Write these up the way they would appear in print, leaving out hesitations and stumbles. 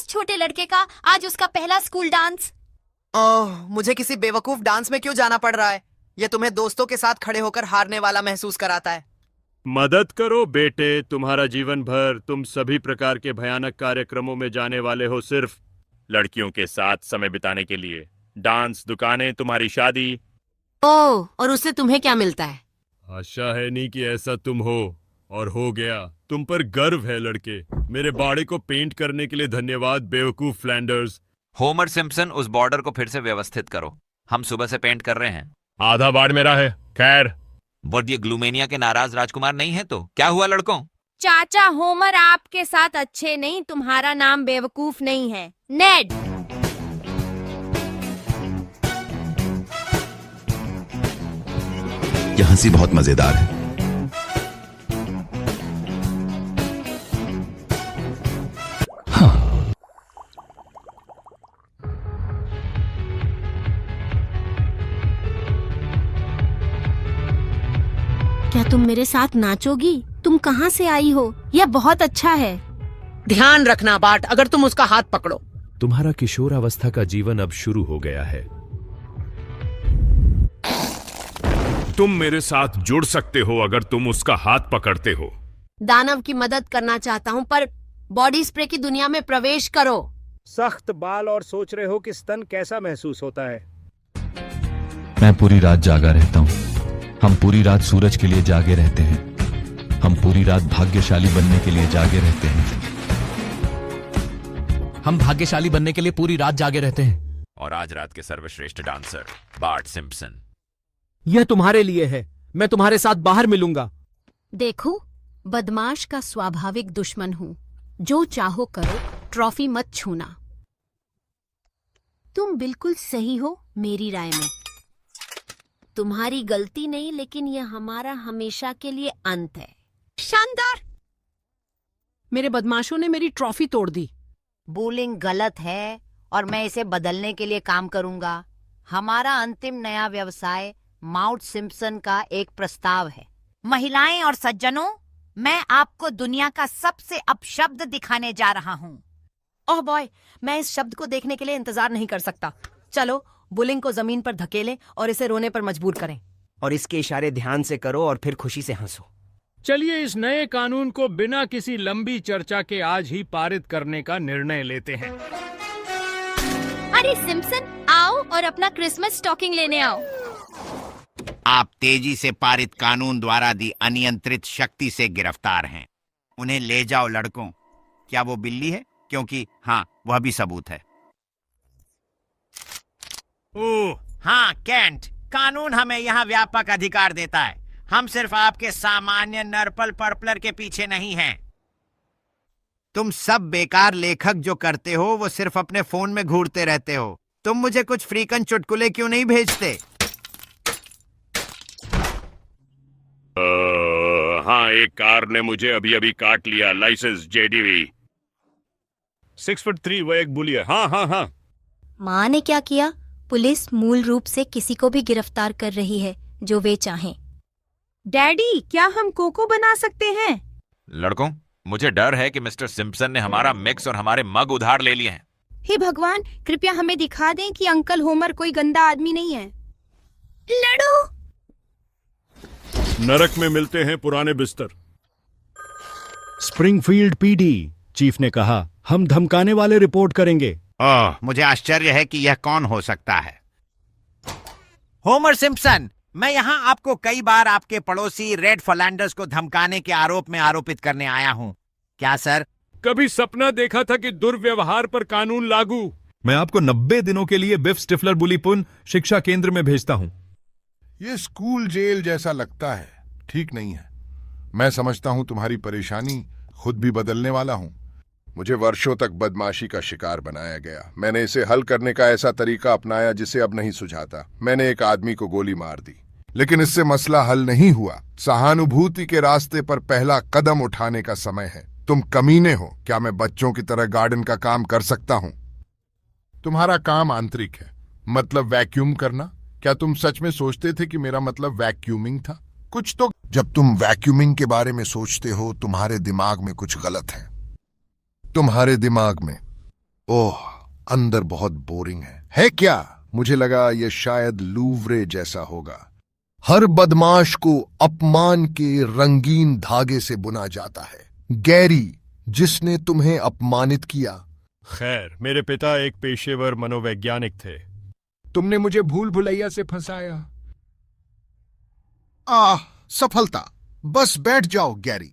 उस छोटे लड़के का आज उसका पहला स्कूल डांस। ओह, मुझे किसी बेवकूफ डांस में क्यों जाना पड़ रहा है? ये तुम्हें दोस्तों के साथ खड़े होकर हारने वाला महसूस कराता है। मदद करो बेटे, तुम्हारा जीवन भर तुम सभी प्रकार के भयानक कार्यक्रमों में जाने वाले हो, सिर्फ लड़कियों के साथ समय बिताने के लिए। डांस, दुकानें, तुम्हारी शादी। ओह, और उससे तुम्हें क्या मिलता है? आशा है नहीं कि ऐसा तुम हो, और हो गया। तुम पर गर्व है लड़के। मेरे बाड़े को पेंट करने के लिए धन्यवाद बेवकूफ फ्लैंडर्स। होमर सिम्पसन, उस बॉर्डर को फिर से व्यवस्थित करो। हम सुबह से पेंट कर रहे हैं। आधा बाड़ मेरा है। खैर, बट ये ग्लूमेनिया के नाराज राजकुमार नहीं है तो क्या हुआ लड़कों? चाचा होमर आपके साथ अच्छे नहीं, तुम्हारा नाम बेवकूफ नहीं है, नेड। यह हंसी बहुत मजेदार है। क्या तुम मेरे साथ नाचोगी? तुम कहाँ से आई हो? यह बहुत अच्छा है। ध्यान रखना बाट, अगर तुम उसका हाथ पकड़ो। तुम्हारा किशोरावस्था का जीवन अब शुरू हो गया है। तुम मेरे साथ जुड़ सकते हो अगर तुम उसका हाथ पकड़ते हो। दानव की मदद करना चाहता हूँ, पर बॉडी स्प्रे की दुनिया में प्रवेश करो। सख्त बाल और सोच रहे हो कि स्तन कैसा महसूस होता है। मैं पूरी रात जागा रहता हूँ। हम पूरी रात सूरज के लिए जागे रहते हैं। हम पूरी रात भाग्यशाली बनने के लिए जागे रहते हैं। हम भाग्यशाली बनने के लिए पूरी रात जागे रहते हैं। और आज रात के सर्वश्रेष्ठ डांसर बार्ट सिम्पसन। यह तुम्हारे लिए है। मैं तुम्हारे साथ बाहर मिलूंगा। देखो, बदमाश का स्वाभाविक दुश्मन हूँ। जो चाहो करो, ट्रॉफी मत छूना। तुम बिल्कुल सही हो मेरी राय में। तुम्हारी गलती नहीं, लेकिन यह हमारा हमेशा के लिए अंत है। शानदार। मेरे बदमाशों ने मेरी ट्रॉफी तोड़ दी। बुलिंग गलत है और मैं इसे बदलने के लिए काम करूंगा। हमारा अंतिम नया व्यवसाय माउंट सिम्पसन का एक प्रस्ताव है। महिलाएं और सज्जनों, मैं आपको दुनिया का सबसे अपशब्द दिखाने जा रहा हूँ। ओह बॉय, मैं इस शब्द को देखने के लिए इंतजार नहीं कर सकता। चलो, बुलिंग को जमीन पर धकेलें और इसे रोने पर मजबूर करें। और इसके इशारे ध्यान से करो और फिर खुशी से हंसो। चलिए इस नए कानून को बिना किसी लंबी चर्चा के आज ही पारित करने का निर्णय लेते हैं। अरे सिम्पसन, आओ और अपना क्रिसमस स्टॉकिंग लेने आओ। आप तेजी से पारित कानून द्वारा दी अनियंत्रित शक्ति से गिरफ्तार हैं। उन्हें ले जाओ लड़कों। क्या वो बिल्ली है? क्योंकि हाँ, वह भी सबूत है। ओह हाँ कैंट, कानून हमें यहाँ व्यापक अधिकार देता है। हम सिर्फ आपके सामान्य नर्पल पर्पलर के पीछे नहीं हैं। तुम सब बेकार लेखक जो करते हो वो सिर्फ अपने फोन में घूरते रहते हो। तुम मुझे कुछ फ्रीकन चुटकुले क्यों नहीं भेजते? हाँ, एक कार ने मुझे अभी अभी काट लिया। लाइसेंस JDV 6'3", वह एक बुली है। हाँ हाँ हाँ। माँ ने क्या किया? पुलिस मूल रूप से किसी को भी गिरफ्तार कर रही है जो वे चाहें। डैडी, क्या हम कोको बना सकते हैं? लड़कों, मुझे डर है कि मिस्टर सिम्पसन ने हमारा मिक्स और हमारे मग उधार ले लिए हैं। हे भगवान, कृपया हमें दिखा दें कि अंकल होमर कोई गंदा आदमी नहीं है। लड़ो। नरक में मिलते हैं पुराने बिस्तर। स्प्रिंगफील्ड PD चीफ ने कहा, हम धमकाने वाले रिपोर्ट करेंगे। मुझे आश्चर्य है कि यह कौन हो सकता है। होमर सिम्पसन, मैं यहाँ आपको कई बार आपके पड़ोसी रेड फॉलैंडर्स को धमकाने के आरोप में आरोपित करने आया हूँ। क्या सर? कभी सपना देखा था कि दुर्व्यवहार पर कानून लागू? मैं आपको 90 दिनों के लिए बिफ स्टिफलर बुलीपुन शिक्षा केंद्र में भेजता हूँ। ये स्कूल जेल जैसा लगता है, ठीक नहीं है। मैं समझता हूँ तुम्हारी परेशानी, खुद भी बदलने वाला हूँ। मुझे वर्षों तक बदमाशी का शिकार बनाया गया। मैंने इसे हल करने का ऐसा तरीका अपनाया जिसे अब नहीं सुझाता। मैंने एक आदमी को गोली मार दी, लेकिन इससे मसला हल नहीं हुआ। सहानुभूति के रास्ते पर पहला कदम उठाने का समय है। तुम कमीने हो। क्या मैं बच्चों की तरह गार्डन का काम कर सकता हूँ? तुम्हारा काम आंतरिक है, मतलब वैक्यूम करना। क्या तुम सच में सोचते थे कि मेरा मतलब वैक्यूमिंग था? कुछ तो। जब तुम वैक्यूमिंग के बारे में सोचते हो, तुम्हारे दिमाग में कुछ गलत है। तुम्हारे दिमाग में ओह, अंदर बहुत बोरिंग है क्या? मुझे लगा ये शायद लूवरे जैसा होगा। हर बदमाश को अपमान के रंगीन धागे से बुना जाता है। गैरी, जिसने तुम्हें अपमानित किया। खैर, मेरे पिता एक पेशेवर मनोवैज्ञानिक थे। तुमने मुझे भूल भुलैया से फंसाया। सफलता। बस बैठ जाओ गैरी।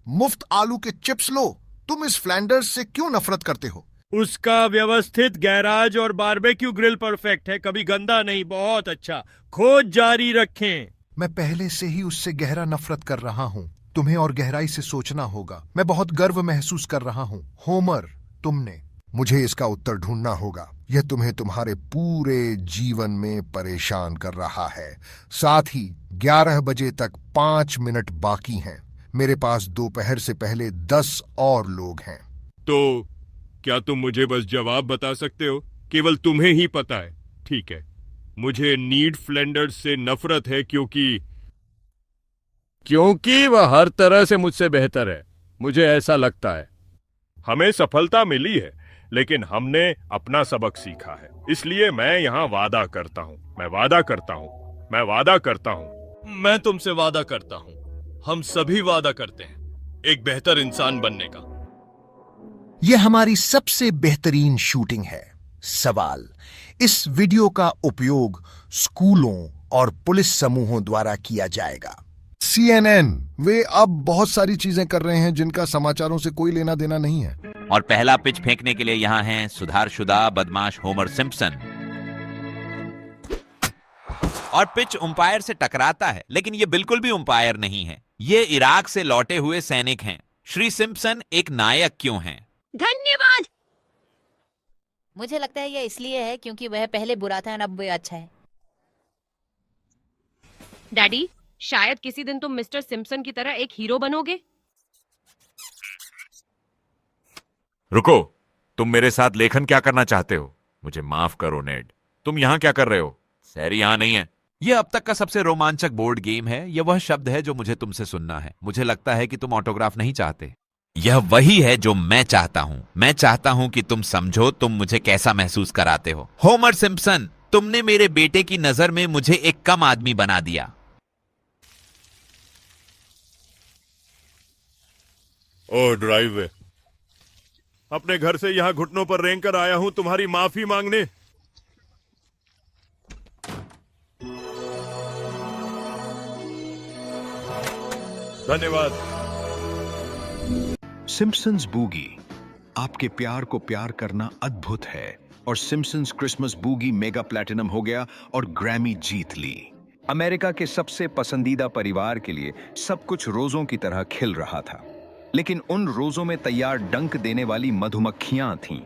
मुफ्त आलू के चिप्स लो। तुम इस फ्लैंडर्स से क्यों नफरत करते हो? उसका व्यवस्थित गैराज और बारबेक्यू ग्रिल परफेक्ट है, कभी गंदा नहीं, बहुत अच्छा। खोज जारी रखें। मैं पहले से ही उससे गहरा नफरत कर रहा हूं। तुम्हें और गहराई से सोचना होगा। मैं बहुत गर्व महसूस कर रहा हूं। होमर, तुमने। मुझे इसका उत्तर ढूंढना होगा। यह तुम्हें तुम्हारे पूरे जीवन में परेशान कर रहा है। साथ ही 11 बजे तक 5 मिनट बाकी हैं। मेरे पास दोपहर से पहले 10 और लोग हैं। तो क्या तुम मुझे बस जवाब बता सकते हो? केवल तुम्हें ही पता है। ठीक है, मुझे नीड फ्लेंडर्स से नफरत है क्योंकि वह हर तरह से मुझसे बेहतर है। मुझे ऐसा लगता है। हमें सफलता मिली है, लेकिन हमने अपना सबक सीखा है। इसलिए मैं यहाँ वादा करता हूँ, मैं तुमसे वादा करता हूँ, हम सभी वादा करते हैं एक बेहतर इंसान बनने का। यह हमारी सबसे बेहतरीन शूटिंग है। सवाल, इस वीडियो का उपयोग स्कूलों और पुलिस समूहों द्वारा किया जाएगा। CNN, वे अब बहुत सारी चीजें कर रहे हैं जिनका समाचारों से कोई लेना देना नहीं है। और पहला पिच फेंकने के लिए यहाँ हैं सुधारशुदा बदमाश होमर सिम्पसन। और पिच उम्पायर से टकराता है, लेकिन ये बिल्कुल भी उम्पायर नहीं है। ये इराक से लौटे हुए सैनिक हैं। श्री सिम्पसन एक नायक क्यों हैं? धन्यवाद। मुझे लगता है यह इसलिए है क्योंकि वह पहले बुरा था और अब वह अच्छा है। डैडी, शायद किसी दिन तुम मिस्टर सिम्पसन की तरह एक हीरो बनोगे। रुको, तुम मेरे साथ लेखन क्या करना चाहते हो? मुझे माफ करो नेड, तुम यहाँ क्या कर रहे हो? सैरी यहाँ नहीं है। यह अब तक का सबसे रोमांचक बोर्ड गेम है। यह वह शब्द है जो मुझे तुमसे सुनना है। मुझे लगता है कि तुम ऑटोग्राफ नहीं चाहते। यह वही है जो मैं चाहता हूं। मैं चाहता हूं कि तुम समझो तुम मुझे कैसा महसूस कराते हो। होमर सिम्पसन, तुमने मेरे बेटे की नजर में मुझे एक कम आदमी बना दिया। ओ ड्राइव, अपने घर से यहां घुटनों पर रेंग कर आया हूं तुम्हारी माफी मांगने। धन्यवाद। Simpsons boogie. आपके प्यार को प्यार करना अद्भुत है। और Simpsons Christmas boogie mega platinum हो गया और ग्रैमी जीत ली। अमेरिका के सबसे पसंदीदा परिवार के लिए सब कुछ रोजों की तरह खिल रहा था, लेकिन उन रोजों में तैयार डंक देने वाली मधुमक्खियां थीं।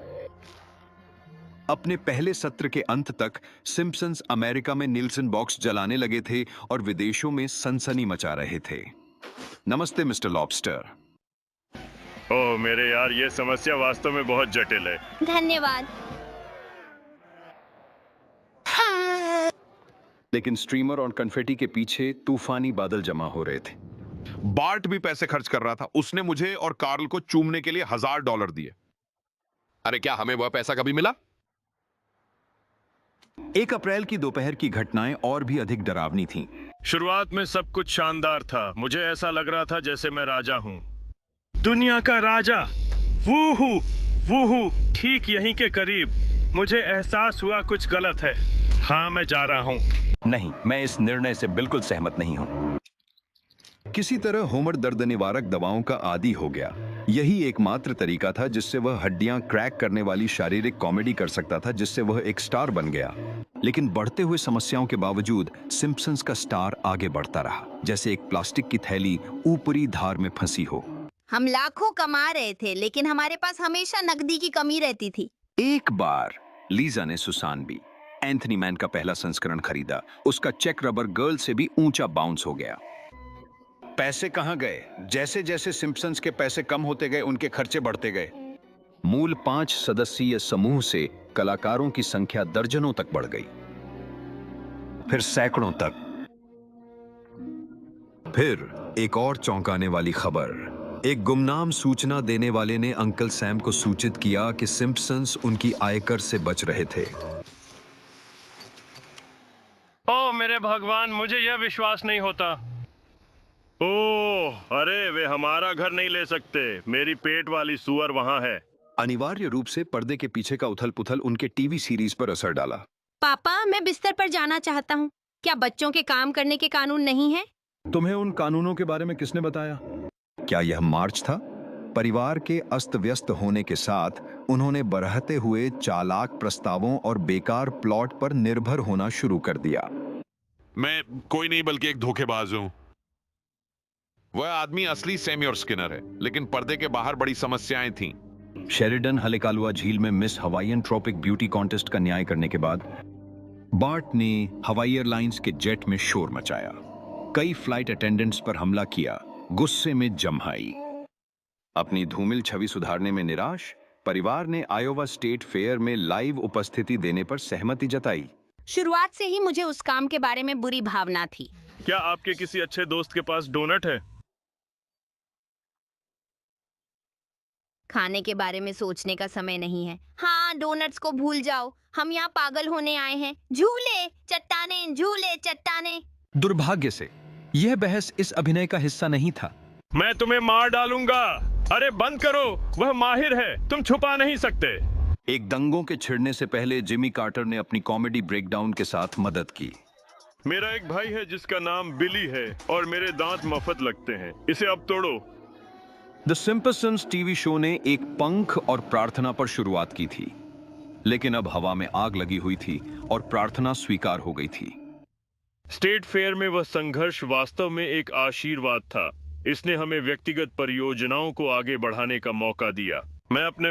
अपने पहले सत्र के अंत तक सिम्पसन्स अमेरिका में निल्सन बॉक्स जलाने लगे थे और विदेशों में सनसनी मचा रहे थे। नमस्ते मिस्टर लॉबस्टर। ओह मेरे यार, ये समस्या वास्तव में बहुत जटिल है। धन्यवाद। लेकिन स्ट्रीमर और कन्फेटी के पीछे तूफानी बादल जमा हो रहे थे। बार्ट भी पैसे खर्च कर रहा था। उसने मुझे और कार्ल को चूमने के लिए $1000 दिए। अरे क्या हमें वह पैसा कभी मिला? 1 अप्रैल की दोपहर की घटनाएं और भी अधिक डरावनी थीं। शुरुआत में सब कुछ शानदार था। मुझे ऐसा लग रहा था जैसे मैं राजा हूँ, दुनिया का राजा। वूहू, ठीक यहीं के करीब। मुझे एहसास हुआ कुछ गलत है। हाँ, मैं जा रहा हूँ। नहीं, मैं इस निर्णय से बिल्कुल सहमत नहीं हूँ। किसी तरह होमर दर्द निवारक दवाओं का आदी हो गया। यही एकमात्र तरीका था जिससे वह हड्डियां क्रैक करने वाली शारीरिक कॉमेडी कर सकता था, जिससे वह एक स्टार बन गया। लेकिन बढ़ते हुए समस्याओं के बावजूद सिम्पसन्स का स्टार आगे बढ़ता रहा, जैसे एक प्लास्टिक की थैली ऊपरी धार में फंसी हो। हम लाखों कमा रहे थे, लेकिन हमारे पास हमेशा नकदी की कमी रहती थी। एक बार लीजा ने सुसान बी, एंथनी मैन का पहला संस्करण खरीदा। उसका चेक रबर गर्ल से भी ऊंचा बाउंस हो गया। पैसे कहां गए? जैसे जैसे सिम्पसन्स के पैसे कम होते गए, उनके खर्चे बढ़ते गए। मूल 5 सदस्यीय समूह से कलाकारों की संख्या दर्जनों तक बढ़ गई, फिर सैकड़ों तक। फिर एक और चौंकाने वाली खबर, एक गुमनाम सूचना देने वाले ने अंकल सैम को सूचित किया कि सिम्पसन्स उनकी आयकर से बच रहे थे। ओ मेरे भगवान, मुझे यह विश्वास नहीं होता। ओह, अरे वे हमारा घर नहीं ले सकते। मेरी पेट वाली सुअर वहां है। अनिवार्य रूप से पर्दे के पीछे का उथल पुथल उनके टीवी सीरीज पर असर डाला। पापा, मैं बिस्तर पर जाना चाहता हूँ। क्या बच्चों के काम करने के कानून नहीं है? तुम्हें उन कानूनों के बारे में किसने बताया? क्या यह मार्च था? परिवार के अस्त व्यस्त होने के साथ उन्होंने बढ़ते हुए चालाक प्रस्तावों और बेकार प्लॉट पर निर्भर होना शुरू कर दिया। मैं कोई नहीं बल्कि एक धोखेबाज हूं। वह आदमी असली सैम्यूअल स्किनर है, लेकिन पर्दे के बाहर बड़ी समस्याएं थीं। शेरिडन हलेकालुआ झील में Miss Hawaiian Tropic beauty contest का न्याय करने के बाद बार्ट ने हवाई एयरलाइंस के जेट में शोर मचाया, कई फ्लाइट अटेंडेंट्स पर हमला किया, गुस्से में जम्हाई। अपनी धूमिल छवि सुधारने में निराश, परिवार ने आयोवा स्टेट फेयर में लाइव उपस्थिति देने पर सहमति जताई। शुरुआत से ही मुझे उस काम के बारे में बुरी भावना थी। क्या आपके किसी अच्छे दोस्त के पास डोनट है? खाने के बारे में सोचने का समय नहीं है। हाँ, डोनट्स को भूल जाओ। हम यहाँ पागल होने आए हैं। झूले चट्टाने, झूले चट्टाने। दुर्भाग्य से यह बहस इस अभिनय का हिस्सा नहीं था। मैं तुम्हें मार डालूंगा। अरे बंद करो, वह माहिर है, तुम छुपा नहीं सकते। एक दंगों के छिड़ने से पहले जिमी कार्टर ने अपनी कॉमेडी ब्रेकडाउन के साथ मदद की। मेरा एक भाई है जिसका नाम बिली है और मेरे दांत मफत लगते हैं। इसे अब तोड़ो। द सिम्पसन्स टीवी शो ने एक पंख और प्रार्थना पर शुरुआत की थी, लेकिन अब हवा में आग लगी हुई थी और प्रार्थना स्वीकार हो गई थी। स्टेट फेयर में वह संघर्ष वास्तव में एक आशीर्वाद था। इसने हमें व्यक्तिगत परियोजनाओं को आगे बढ़ाने का मौका दिया। मैं अपने